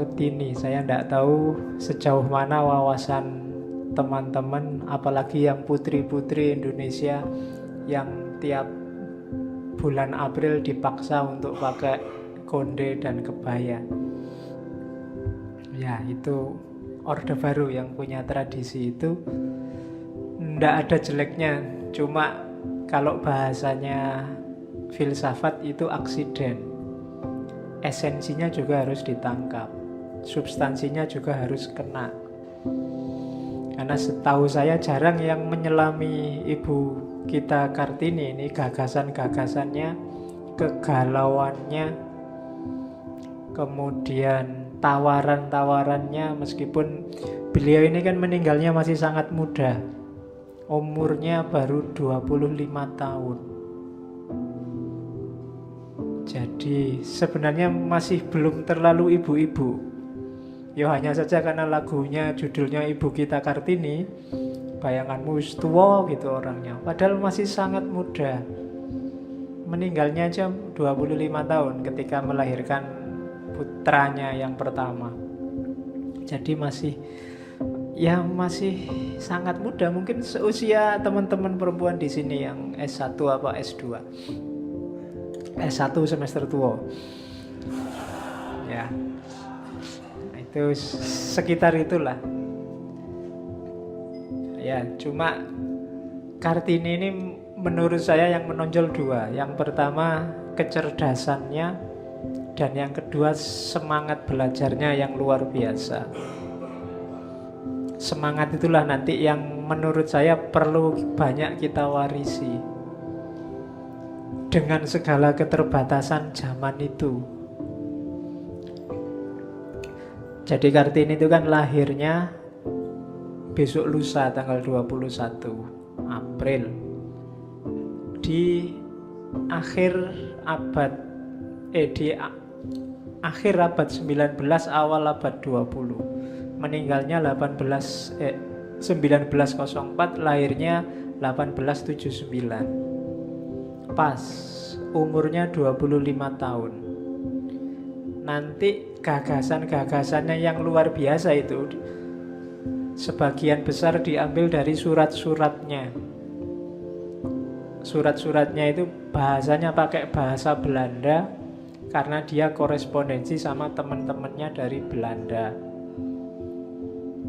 Kartini. Saya tidak tahu sejauh mana wawasan teman-teman, apalagi yang putri-putri Indonesia yang tiap bulan April dipaksa untuk pakai konde dan kebaya. Ya, itu Orde Baru yang punya tradisi itu. Tidak ada jeleknya, cuma kalau bahasanya filsafat itu aksiden. Esensinya juga harus ditangkap, substansinya juga harus kena. Karena setahu saya jarang yang menyelami ibu kita Kartini ini gagasan-gagasannya, kegalauannya, kemudian tawaran-tawarannya. Meskipun beliau ini kan meninggalnya masih sangat muda, umurnya baru 25 tahun. Jadi sebenarnya masih belum terlalu ibu-ibu. Ya hanya saja karena lagunya judulnya Ibu Kita Kartini, bayanganmu wis tua gitu orangnya. Padahal masih sangat muda. Meninggalnya aja 25 tahun ketika melahirkan putranya yang pertama. Jadi masih sangat muda. Mungkin seusia teman-teman perempuan di sini yang S1 apa S2. S1 semester tua. Ya. Itu sekitar itulah. Ya, cuma Kartini ini menurut saya yang menonjol dua. Yang pertama kecerdasannya, dan yang kedua semangat belajarnya yang luar biasa. Semangat itulah nanti yang menurut saya perlu banyak kita warisi. Dengan segala keterbatasan zaman itu. Jadi Kartini itu kan lahirnya besok lusa tanggal 21 April di akhir abad di akhir abad 19, awal abad 20. Meninggalnya 1904, lahirnya 1879. Pas umurnya 25 tahun. Nanti gagasan-gagasannya yang luar biasa itu sebagian besar diambil dari surat-suratnya. Surat-suratnya itu bahasanya pakai bahasa Belanda karena dia korespondensi sama teman-temannya dari Belanda.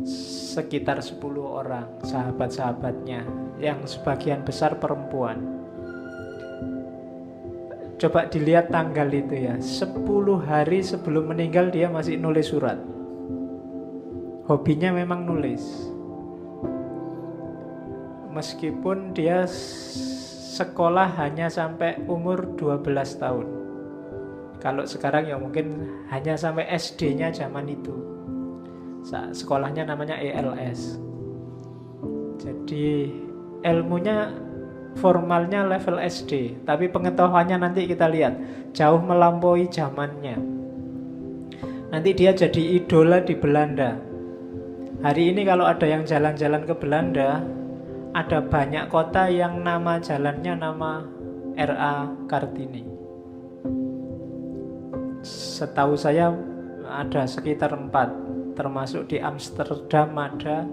Sekitar 10 orang sahabat-sahabatnya yang sebagian besar perempuan. Coba dilihat tanggal itu ya, 10 hari sebelum meninggal dia masih nulis surat. Hobinya memang nulis. Meskipun dia sekolah hanya sampai umur 12 tahun. Kalau sekarang ya mungkin hanya sampai SD-nya zaman itu. Sekolahnya namanya ELS. Jadi ilmunya formalnya level SD, tapi pengetahuannya nanti kita lihat jauh melampaui zamannya. Nanti dia jadi idola di Belanda. Hari ini kalau ada yang jalan-jalan ke Belanda, ada banyak kota yang nama jalannya nama R.A. Kartini. Setahu saya ada sekitar 4, termasuk di Amsterdam ada,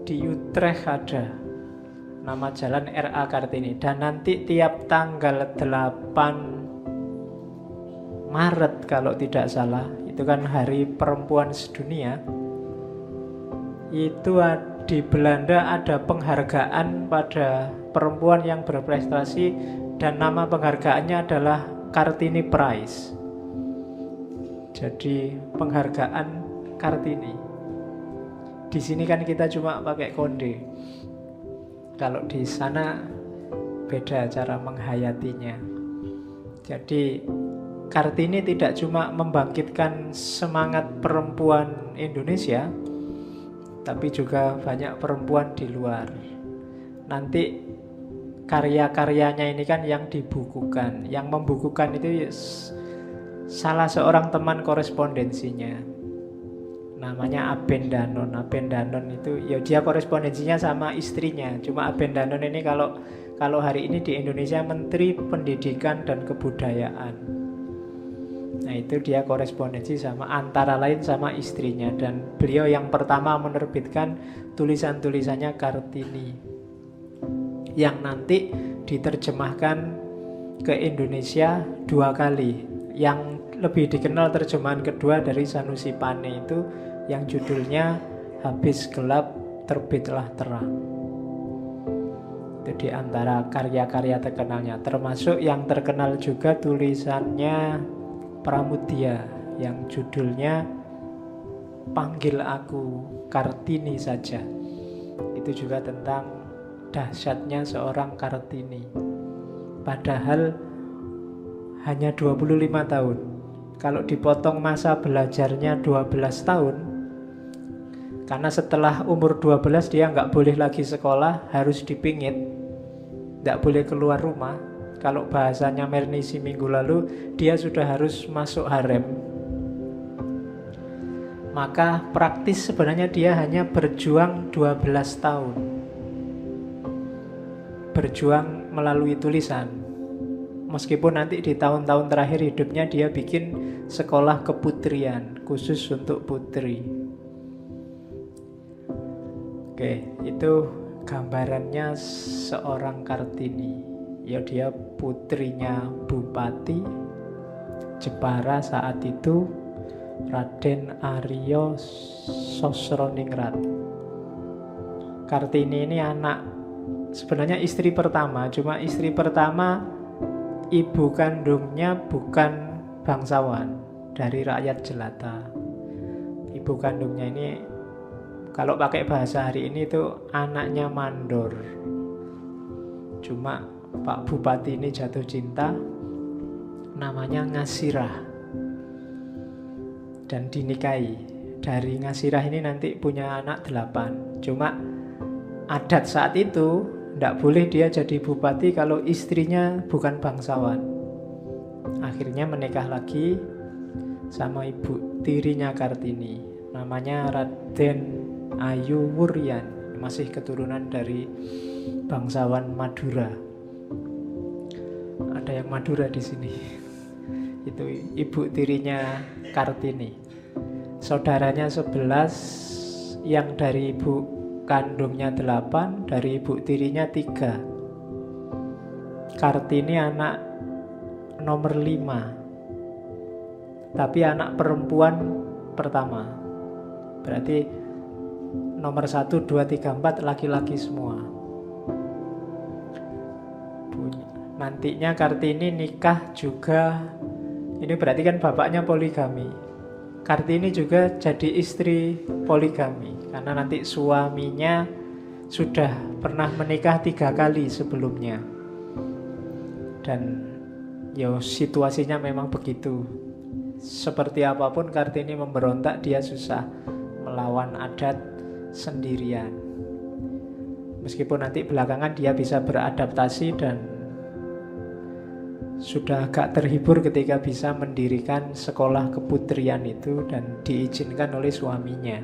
di Utrecht ada nama jalan R.A. Kartini. Dan nanti tiap tanggal 8 Maret kalau tidak salah, itu kan hari perempuan sedunia, itu di Belanda ada penghargaan pada perempuan yang berprestasi, dan nama penghargaannya adalah Kartini Prize. Jadi penghargaan Kartini. Di sini kan kita cuma pakai konde. Kalau di sana beda cara menghayatinya. Jadi Kartini tidak cuma membangkitkan semangat perempuan Indonesia, tapi juga banyak perempuan di luar. Nanti karya-karyanya ini kan yang dibukukan. Yang membukukan itu salah seorang teman korespondensinya, namanya Aben Danon. Aben Danon itu ya dia korespondensinya sama istrinya. Cuma Aben Danon ini kalau hari ini di Indonesia Menteri Pendidikan dan Kebudayaan. Nah itu dia korespondensi sama, antara lain sama istrinya. Dan beliau yang pertama menerbitkan tulisan-tulisannya Kartini, yang nanti diterjemahkan ke Indonesia 2 kali. Yang lebih dikenal terjemahan kedua dari Sanusi Pane itu yang judulnya Habis Gelap Terbitlah Terang. Itu di antara karya-karya terkenalnya. Termasuk yang terkenal juga tulisannya Pramudia yang judulnya Panggil Aku Kartini Saja. Itu juga tentang dahsyatnya seorang Kartini. Padahal hanya 25 tahun. Kalau dipotong masa belajarnya 12 tahun, karena setelah umur 12 dia nggak boleh lagi sekolah, harus dipingit, nggak boleh keluar rumah. Kalau bahasanya Mernisi minggu lalu, dia sudah harus masuk harem. Maka praktis sebenarnya dia hanya berjuang 12 tahun. Berjuang melalui tulisan. Meskipun nanti di tahun-tahun terakhir hidupnya dia bikin sekolah keputrian khusus untuk putri. Oke, itu gambarannya seorang Kartini. Ya dia putrinya Bupati Jepara saat itu, Raden Aryo Sosroningrat. Kartini ini anak, sebenarnya istri pertama, cuma istri pertama ibu kandungnya bukan bangsawan, dari rakyat jelata. Ibu kandungnya ini, kalau pakai bahasa hari ini itu anaknya mandor. Cuma Pak Bupati ini jatuh cinta, namanya Ngasirah, dan dinikahi. Dari Ngasirah ini nanti punya anak 8. Cuma adat saat itu tidak boleh dia jadi bupati kalau istrinya bukan bangsawan. Akhirnya menikah lagi sama ibu tirinya Kartini, namanya Raden Ayu Wuryan, masih keturunan dari bangsawan Madura. Ada yang Madura di sini. Itu ibu tirinya Kartini. Saudaranya 11, yang dari ibu kandungnya 8, dari ibu tirinya 3. Kartini anak nomor 5, tapi anak perempuan pertama. Berarti nomor 1, 2, 3, 4 laki-laki semua. Nantinya Kartini nikah juga. Ini berarti kan bapaknya poligami. Kartini juga jadi istri poligami, karena nanti suaminya sudah pernah menikah 3 kali sebelumnya. Dan ya situasinya memang begitu. Seperti apapun Kartini memberontak, dia susah melawan adat sendirian. Meskipun nanti belakangan dia bisa beradaptasi dan sudah agak terhibur ketika bisa mendirikan sekolah keputrian itu dan diizinkan oleh suaminya.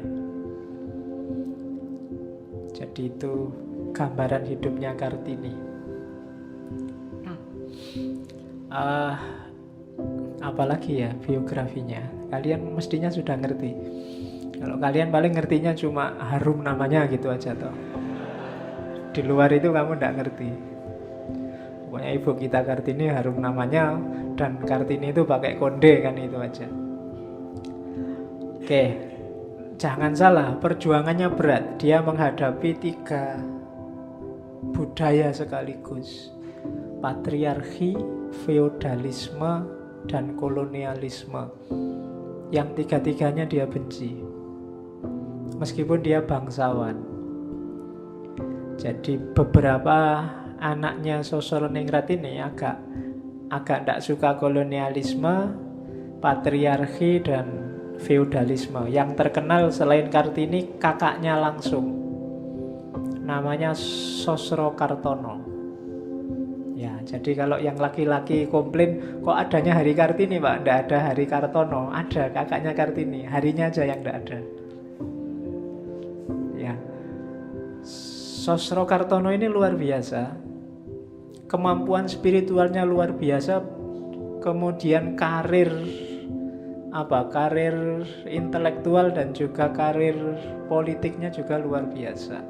Jadi itu gambaran hidupnya Kartini. Apalagi ya biografinya, kalian mestinya sudah ngerti. Kalau kalian paling ngertinya cuma harum namanya gitu aja toh. Di luar itu kamu tidak ngerti. Pokoknya ibu kita Kartini harum namanya, dan Kartini itu pakai konde kan, itu aja. Oke, jangan salah, perjuangannya berat. Dia menghadapi 3 budaya sekaligus: patriarki, feodalisme, dan kolonialisme. Yang 3-tiganya dia benci, meskipun dia bangsawan. Jadi beberapa anaknya Sosroningrat ini agak tidak suka kolonialisme, patriarki, dan feodalisme. Yang terkenal selain Kartini, kakaknya langsung, namanya Sosrokartono. Ya, jadi kalau yang laki-laki komplain, kok adanya Hari Kartini Pak? Tidak ada Hari Kartono. Ada kakaknya Kartini, harinya aja yang tidak ada. Ya, Sosrokartono ini luar biasa. Kemampuan spiritualnya luar biasa. Kemudian karir karir intelektual dan juga karir politiknya juga luar biasa.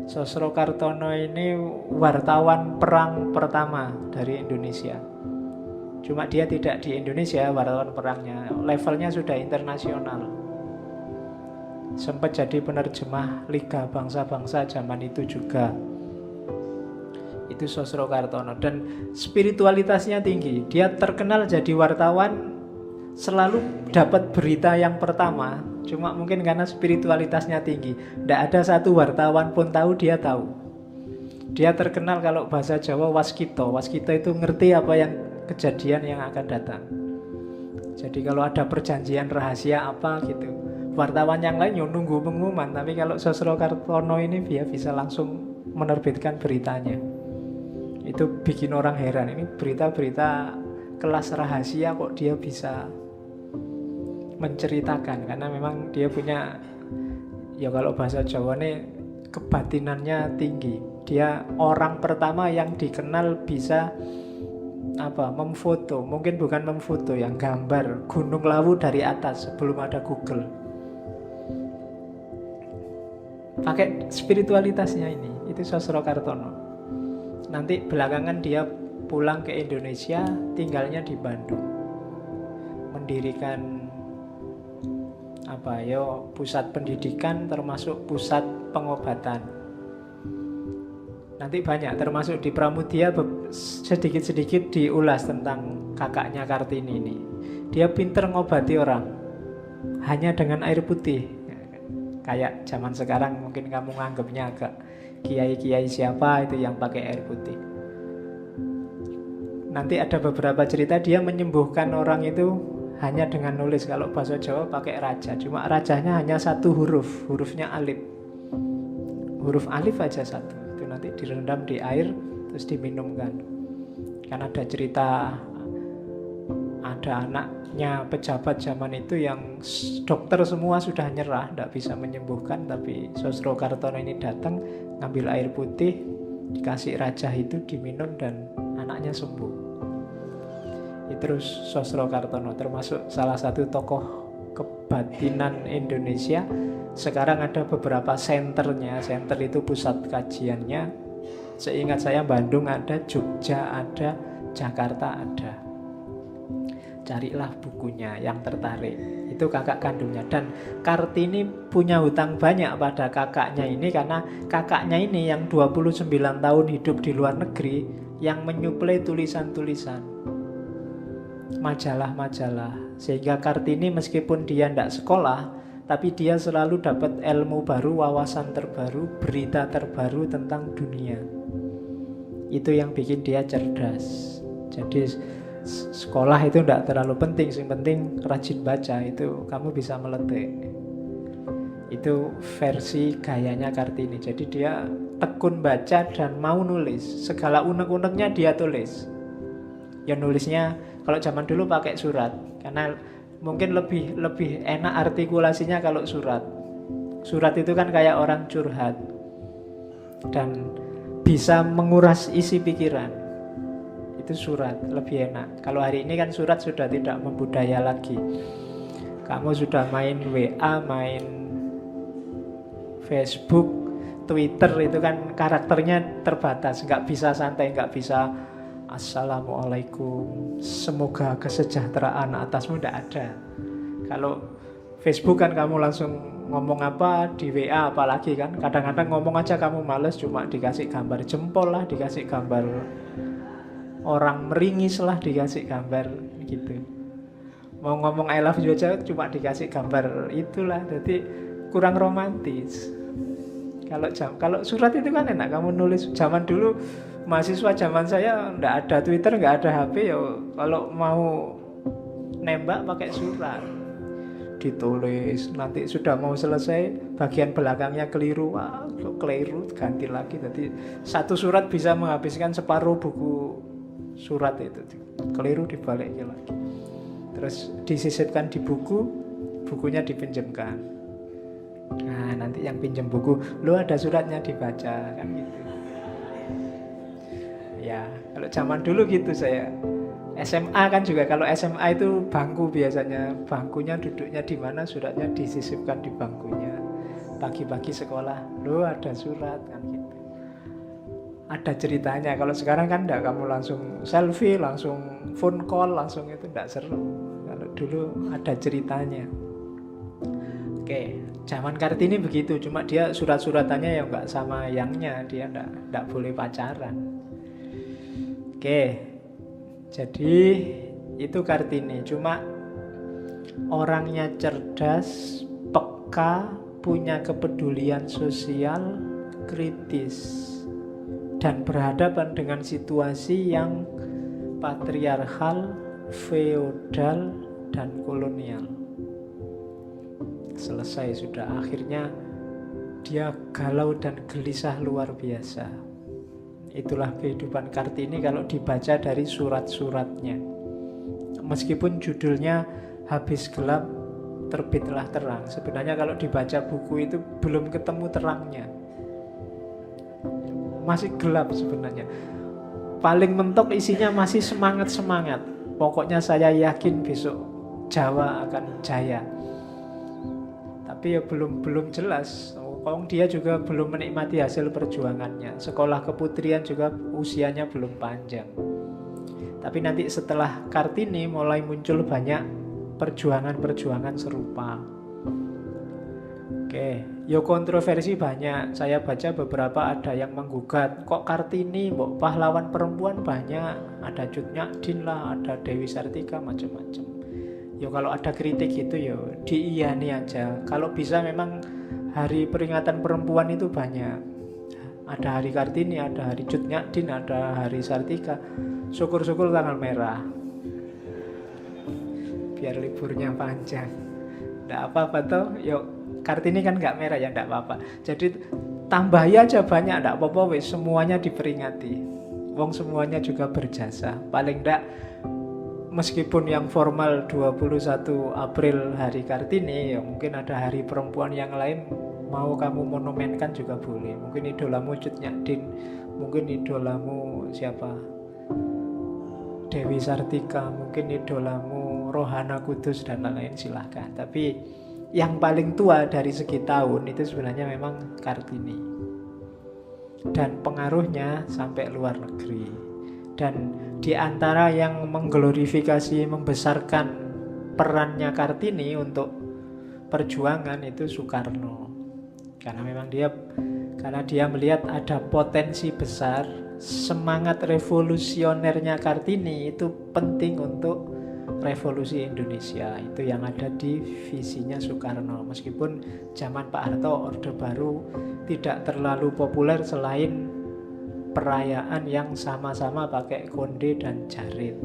Sosro Kartono ini wartawan perang pertama dari Indonesia. Cuma dia tidak di Indonesia wartawan perangnya, levelnya sudah internasional. Sempat jadi penerjemah Liga Bangsa-Bangsa zaman itu juga. Itu Sosro Kartono, dan spiritualitasnya tinggi. Dia terkenal jadi wartawan, selalu dapat berita yang pertama. Cuma mungkin karena spiritualitasnya tinggi, tidak ada satu wartawan pun tahu, dia tahu. Dia terkenal kalau bahasa Jawa waskito. Waskito itu ngerti apa yang kejadian yang akan datang. Jadi kalau ada perjanjian rahasia apa gitu, wartawan yang lain nunggu pengumuman. Tapi kalau Sosro Kartono ini dia bisa langsung menerbitkan beritanya. Itu bikin orang heran. Ini berita-berita kelas rahasia kok dia bisa menceritakan, karena memang dia punya, ya kalau bahasa Jawa ini kebatinannya tinggi. Dia orang pertama yang dikenal bisa memfoto, mungkin bukan memfoto, yang gambar Gunung Lawu dari atas sebelum ada Google. Pakai spiritualitasnya ini, itu Sosro Kartono. Nanti belakangan dia pulang ke Indonesia, tinggalnya di Bandung, mendirikan pusat pendidikan termasuk pusat pengobatan. Nanti banyak, termasuk di Pramudia sedikit-sedikit diulas tentang kakaknya Kartini ini. Dia pinter ngobati orang hanya dengan air putih. Kayak zaman sekarang mungkin kamu nganggapnya agak kiai-kiai siapa itu yang pakai air putih. Nanti ada beberapa cerita dia menyembuhkan orang itu hanya dengan nulis. Kalau bahasa Jawa pakai raja, cuma rajanya hanya satu huruf, hurufnya alif. Huruf alif aja satu. Itu nanti direndam di air terus diminumkan. Kan ada cerita, ada anaknya pejabat zaman itu yang dokter semua sudah nyerah, tidak bisa menyembuhkan, tapi Sosro Kartono ini datang, ngambil air putih, dikasih raja itu, diminum, dan anaknya sembuh. Terus Sosro Kartono termasuk salah satu tokoh kebatinan Indonesia. Sekarang ada beberapa senternya. Senter itu pusat kajiannya. Seingat saya Bandung ada, Jogja ada, Jakarta ada. Carilah bukunya yang tertarik. Itu kakak kandungnya. Dan Kartini punya hutang banyak pada kakaknya ini, karena kakaknya ini yang 29 tahun hidup di luar negeri, yang menyuplai tulisan-tulisan, majalah-majalah. Sehingga Kartini meskipun dia tidak sekolah, tapi dia selalu dapat ilmu baru, wawasan terbaru, berita terbaru tentang dunia. Itu yang bikin dia cerdas. Jadi sekolah itu tidak terlalu penting, yang penting rajin baca, itu kamu bisa meletik. Itu versi gayanya Kartini. Jadi dia tekun baca dan mau nulis. Segala unek-uneknya dia tulis. Ya nulisnya kalau zaman dulu pakai surat, karena mungkin lebih enak artikulasinya kalau surat. Surat itu kan kayak orang curhat dan bisa menguras isi pikiran. Itu surat lebih enak. Kalau hari ini kan surat sudah tidak membudaya lagi. Kamu sudah main WA, main Facebook, Twitter, itu kan karakternya terbatas, nggak bisa santai, nggak bisa Assalamualaikum, semoga kesejahteraan atasmu, tidak ada. Kalau Facebook kan kamu langsung ngomong apa di WA, apalagi kan kadang-kadang ngomong aja kamu males, cuma dikasih gambar jempol lah, dikasih gambar orang meringis lah, dikasih gambar gitu. Mau ngomong I love you aja cuma dikasih gambar itulah, jadi kurang romantis. Kalau surat itu kan enak, kamu nulis. Zaman dulu mahasiswa zaman saya nggak ada Twitter, nggak ada HP, ya kalau mau nembak pakai surat, ditulis. Nanti sudah mau selesai, bagian belakangnya keliru, keliru ganti lagi. Jadi satu surat bisa menghabiskan separuh buku surat itu, keliru dibalikin lagi, terus disisipkan di buku, bukunya dipinjamkan. Nah nanti yang pinjam buku, lo ada suratnya, dibaca kan gitu. Ya kalau zaman dulu gitu saya. SMA kan juga, kalau SMA itu bangku biasanya, bangkunya duduknya di mana, suratnya disisipkan di bangkunya. Pagi-pagi sekolah, loh ada surat kan gitu. Ada ceritanya. Kalau sekarang kan enggak, kamu langsung selfie, langsung phone call, langsung itu enggak seru. Kalau dulu ada ceritanya. Oke, zaman Kartini begitu, cuma dia surat-suratannya ya enggak sama yangnya, dia enggak boleh pacaran. Oke. Jadi itu Kartini, cuma orangnya cerdas, peka, punya kepedulian sosial, kritis, dan berhadapan dengan situasi yang patriarkal, feodal, dan kolonial. Selesai sudah, akhirnya dia galau dan gelisah luar biasa. Itulah kehidupan Kartini kalau dibaca dari surat-suratnya. Meskipun judulnya Habis Gelap Terbitlah Terang, sebenarnya kalau dibaca buku itu belum ketemu terangnya, masih gelap sebenarnya. Paling mentok isinya masih semangat-semangat. Pokoknya saya yakin besok Jawa akan jaya. Tapi ya belum jelas. Dia juga belum menikmati hasil perjuangannya. Sekolah keputrian juga usianya belum panjang. Tapi nanti setelah Kartini mulai muncul banyak perjuangan-perjuangan serupa. Oke, yo kontroversi banyak. Saya baca beberapa, ada yang menggugat, kok Kartini, kok pahlawan perempuan banyak, ada Cut Nyak lah, ada Dewi Sartika, macam-macam. Yo kalau ada kritik gitu yo diiyani aja. Kalau bisa memang hari peringatan perempuan itu banyak. Ada hari Kartini, ada hari Cut Nyak, ada hari Sartika. Syukur-syukur tanggal merah, biar liburnya panjang. Nggak apa-apa toh. Yuk, Kartini kan nggak merah ya, nggak apa-apa. Jadi tambahi aja banyak, nggak apa-apa wes, semuanya diperingati. Wong semuanya juga berjasa. Paling nggak, meskipun yang formal 21 April hari Kartini, ya mungkin ada hari perempuan yang lain mau kamu monumenkan juga boleh. Mungkin idolamu Cut Nyak, mungkin idolamu siapa, Dewi Sartika, mungkin idolamu Rohana Kudus dan lain-lain, silahkan. Tapi yang paling tua dari segi tahun itu sebenarnya memang Kartini. Dan pengaruhnya sampai luar negeri. Dan di antara yang mengglorifikasi, membesarkan perannya Kartini untuk perjuangan itu Soekarno. Karena dia melihat ada potensi besar, semangat revolusionernya Kartini itu penting untuk revolusi Indonesia. Itu yang ada di visinya Soekarno. Meskipun zaman Pak Harto Orde Baru tidak terlalu populer selain perayaan yang sama-sama pakai konde dan jarit.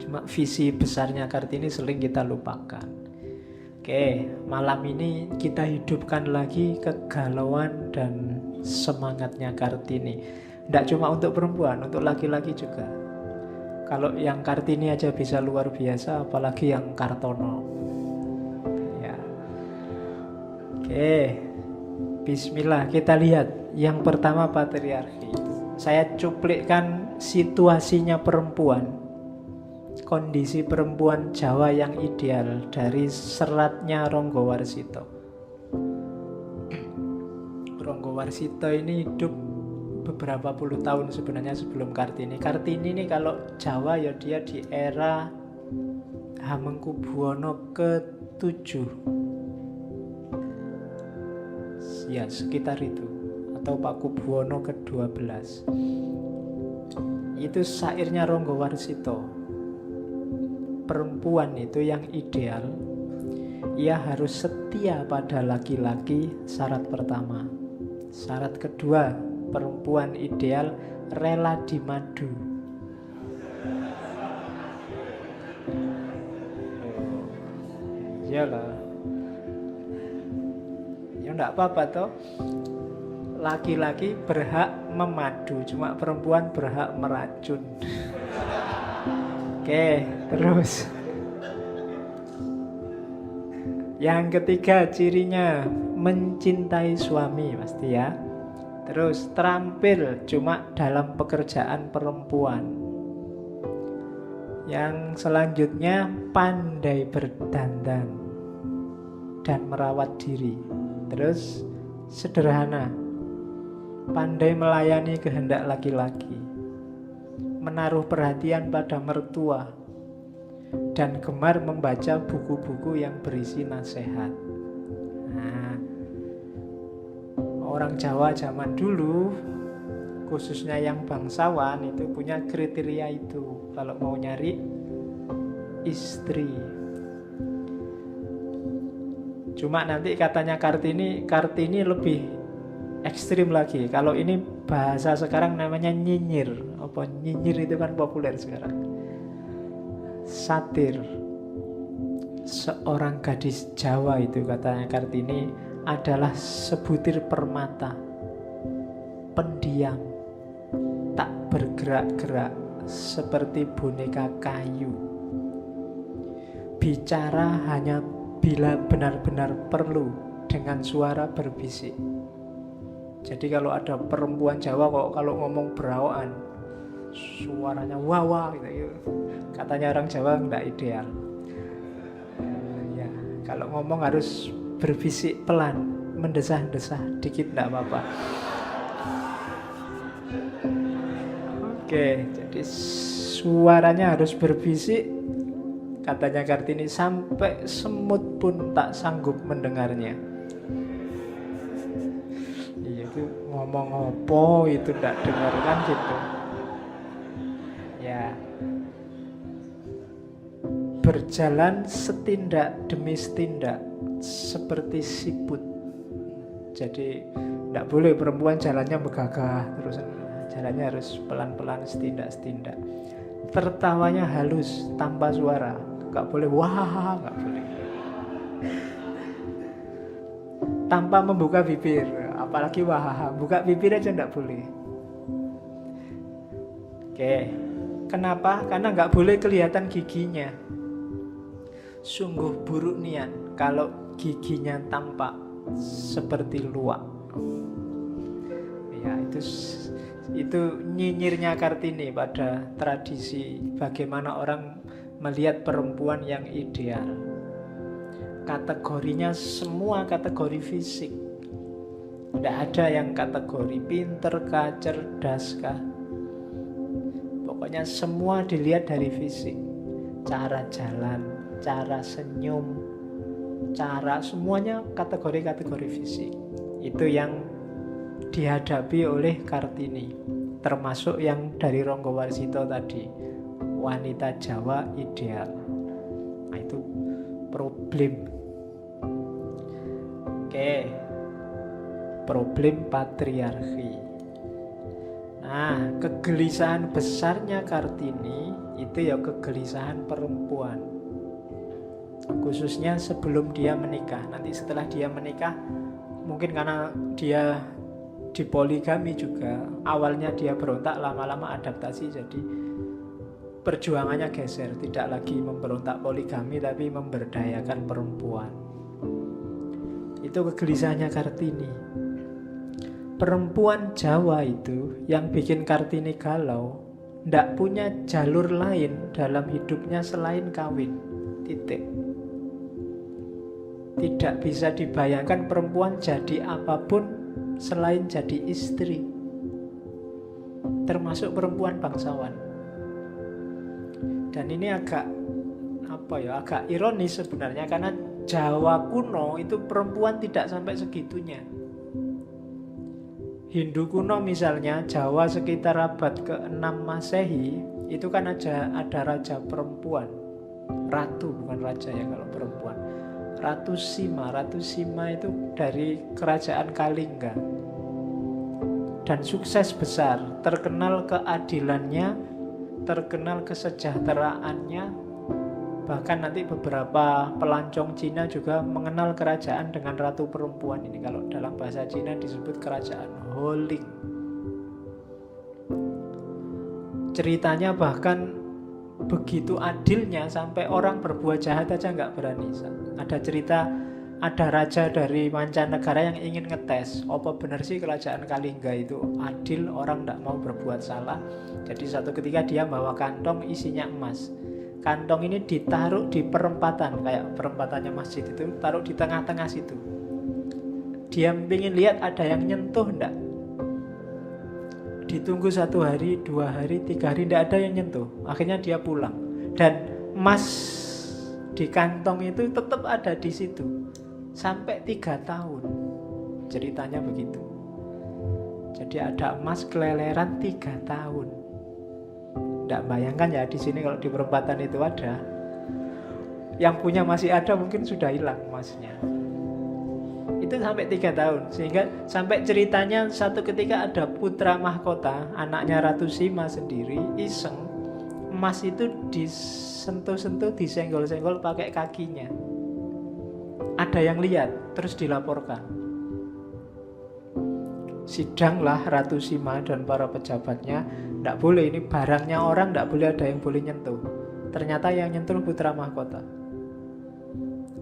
Cuma visi besarnya Kartini sering kita lupakan. Oke, malam ini kita hidupkan lagi kegalauan dan semangatnya Kartini. Tidak cuma untuk perempuan, untuk laki-laki juga. Kalau yang Kartini aja bisa luar biasa, apalagi yang Kartono. Ya. Oke, bismillah, kita lihat. Yang pertama patriarki. Saya cuplikkan situasinya perempuan, kondisi perempuan Jawa yang ideal dari seratnya Ronggo Warsito. Ronggo Warsito ini hidup beberapa puluh tahun sebenarnya sebelum Kartini. Kartini ini kalau Jawa ya dia di era Hamengkubuwono ke-7. Ya sekitar itu, atau Pakubuwono ke-12. Itu syairnya Ronggo Warsito. Perempuan itu yang ideal, ia harus setia pada laki-laki, syarat pertama. Syarat kedua, perempuan ideal rela dimadu. Iyalah. Ya enggak apa-apa toh. Laki-laki berhak memadu, cuma perempuan berhak meracun. Oke, terus. Yang ketiga cirinya mencintai suami pasti ya. Terus terampil cuma dalam pekerjaan perempuan. Yang selanjutnya pandai berdandan dan merawat diri. Terus sederhana, pandai melayani kehendak laki-laki, menaruh perhatian pada mertua, dan gemar membaca buku-buku yang berisi nasihat. Nah, orang Jawa zaman dulu, khususnya yang bangsawan, itu punya kriteria itu kalau mau nyari istri. Cuma nanti katanya Kartini lebih ekstrim lagi. Kalau ini bahasa sekarang namanya nyinyir. Apa nyinyir itu kan populer sekarang. Satir. Seorang gadis Jawa itu katanya Kartini adalah sebutir permata, pendiam, tak bergerak-gerak seperti boneka kayu. Bicara hanya bila benar-benar perlu dengan suara berbisik. Jadi kalau ada perempuan Jawa kalau ngomong berawakan, suaranya wah gitu. Katanya orang Jawa enggak ideal. Ya, kalau ngomong harus berbisik pelan, mendesah-desah dikit enggak apa-apa. Oke, jadi suaranya harus berbisik. Katanya Kartini sampai semut pun tak sanggup mendengarnya. Iya, itu ngomong apa itu tak dengar kan gitu. Ya. Berjalan setindak demi setindak seperti siput. Jadi tidak boleh perempuan jalannya megagah terus, jalannya harus pelan-pelan setindak-setindak. Tertawanya halus tanpa suara, nggak boleh wah, nggak boleh. Tanpa membuka bibir, apalagi wah, buka bibir aja nggak boleh. Oke, kenapa? Karena nggak boleh kelihatan giginya. Sungguh buruk niat kalau giginya tampak seperti luak. Ya, itu nyinyirnya Kartini pada tradisi bagaimana orang melihat perempuan yang ideal. Kategorinya semua kategori fisik. Tidak ada yang kategori pinter kah, cerdas kah. Pokoknya semua dilihat dari fisik. Cara jalan, cara senyum, cara semuanya kategori-kategori fisik. Itu yang dihadapi oleh Kartini, termasuk yang dari Ronggowarsito tadi, wanita Jawa ideal. Nah, itu problem. Oke, problem patriarki. Nah, kegelisahan besarnya Kartini itu ya kegelisahan perempuan, khususnya sebelum dia menikah. Nanti setelah dia menikah, mungkin karena dia dipoligami juga, awalnya dia berontak, lama-lama adaptasi, jadi perjuangannya geser, tidak lagi memberontak poligami tapi memberdayakan perempuan. Itu kegelisahannya Kartini. Perempuan Jawa itu yang bikin Kartini galau, ndak punya jalur lain dalam hidupnya selain kawin. Titik. Tidak bisa dibayangkan perempuan jadi apapun selain jadi istri, termasuk perempuan bangsawan. Dan ini agak ironis sebenarnya, karena Jawa kuno itu perempuan tidak sampai segitunya. Hindu kuno misalnya, Jawa sekitar abad ke-6 Masehi, itu kan ada raja perempuan, ratu bukan raja ya kalau perempuan. Ratu Sima itu dari kerajaan Kalingga. Dan sukses besar, terkenal keadilannya, terkenal kesejahteraannya. Bahkan nanti beberapa pelancong Cina juga mengenal kerajaan dengan ratu perempuan ini. Kalau dalam bahasa Cina disebut kerajaan Holing. Ceritanya bahkan begitu adilnya sampai orang berbuat jahat aja nggak berani. Ada cerita, ada raja dari mancanegara yang ingin ngetes apa benar sih kerajaan Kalingga itu adil, orang nggak mau berbuat salah. Jadi satu ketika dia bawa kantong isinya emas. Kantong ini ditaruh di perempatan, kayak perempatannya masjid itu, taruh di tengah-tengah situ. Dia ingin lihat ada yang nyentuh enggak. Ditunggu 1 hari, 2 hari, 3 hari, enggak ada yang nyentuh. Akhirnya dia pulang. Dan emas di kantong itu tetap ada di situ sampai 3 tahun. Ceritanya begitu. Jadi ada emas keleleran 3 tahun. Nggak bayangkan ya di sini kalau di perempatan itu ada. Yang punya masih ada, mungkin sudah hilang emasnya. Itu sampai 3 tahun. Sehingga sampai ceritanya satu ketika ada putra mahkota, anaknya Ratu Sima sendiri, iseng, emas itu disentuh-sentuh, disenggol-senggol pakai kakinya. Ada yang lihat, terus dilaporkan. Sidanglah Ratu Sima dan para pejabatnya. Tidak boleh, ini barangnya orang, tidak boleh ada yang boleh nyentuh. Ternyata yang nyentuh putra mahkota.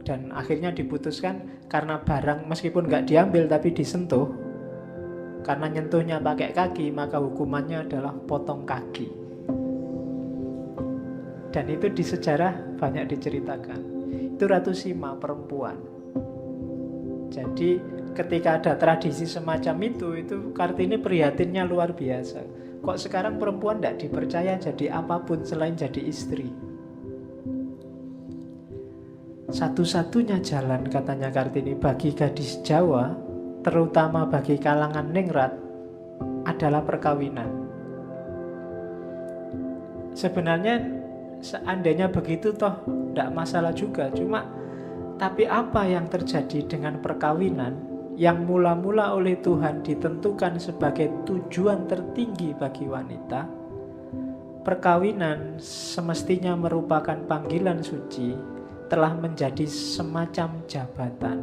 Dan akhirnya diputuskan karena barang meskipun nggak diambil tapi disentuh, karena nyentuhnya pakai kaki, maka hukumannya adalah potong kaki. Dan itu di sejarah banyak diceritakan. Itu Ratu Sima, perempuan. Jadi ketika ada tradisi semacam itu Kartini prihatinnya luar biasa. Kok sekarang perempuan tidak dipercaya jadi apapun selain jadi istri? Satu-satunya jalan, katanya Kartini, bagi gadis Jawa, terutama bagi kalangan ningrat, adalah perkawinan. Sebenarnya seandainya begitu toh tidak masalah juga. Cuma tapi apa yang terjadi dengan perkawinan yang mula-mula oleh Tuhan ditentukan sebagai tujuan tertinggi bagi wanita? Perkawinan semestinya merupakan panggilan suci, telah menjadi semacam jabatan.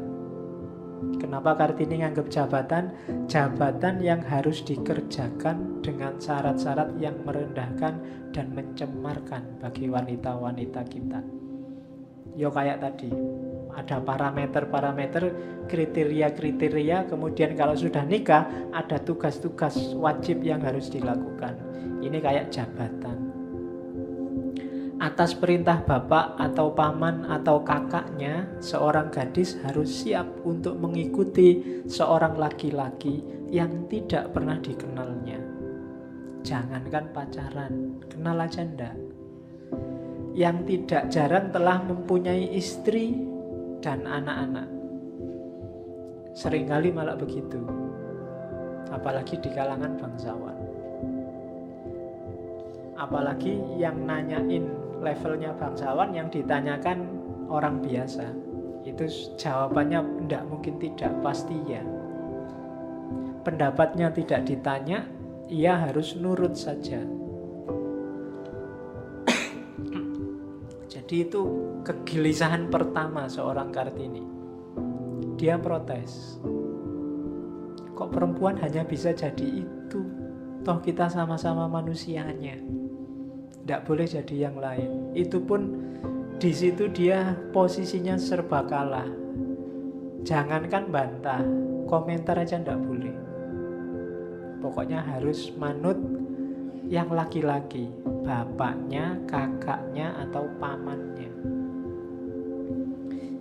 Kenapa Kartini nganggap jabatan? Jabatan yang harus dikerjakan dengan syarat-syarat yang merendahkan dan mencemarkan bagi wanita-wanita kita. Yo kayak tadi, ada parameter-parameter, kriteria-kriteria, kemudian kalau sudah nikah ada tugas-tugas wajib yang harus dilakukan. Ini kayak jabatan. Atas perintah bapak atau paman atau kakaknya, seorang gadis harus siap untuk mengikuti seorang laki-laki yang tidak pernah dikenalnya. Jangankan pacaran, kenal aja enggak. Yang tidak jarang telah mempunyai istri dan anak-anak. Seringkali malah begitu. Apalagi di kalangan bangsawan. Apalagi yang nanyain levelnya bangsawan, yang ditanyakan orang biasa. Itu jawabannya tidak mungkin tidak, pasti ya. Pendapatnya tidak ditanya, ia harus nurut saja. Jadi itu kegelisahan pertama seorang Kartini. Dia protes. Kok perempuan hanya bisa jadi itu? Toh kita sama-sama manusianya. Tidak boleh jadi yang lain. Itu pun di situ dia posisinya serba kalah. Jangankan bantah, komentar aja tidak boleh. Pokoknya harus manut yang laki-laki, bapaknya, kakaknya, atau pamannya.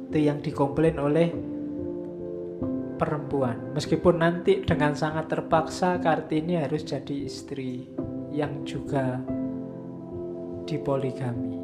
Itu yang dikomplain oleh perempuan. Meskipun nanti dengan sangat terpaksa Kartini harus jadi istri yang juga dipoligami.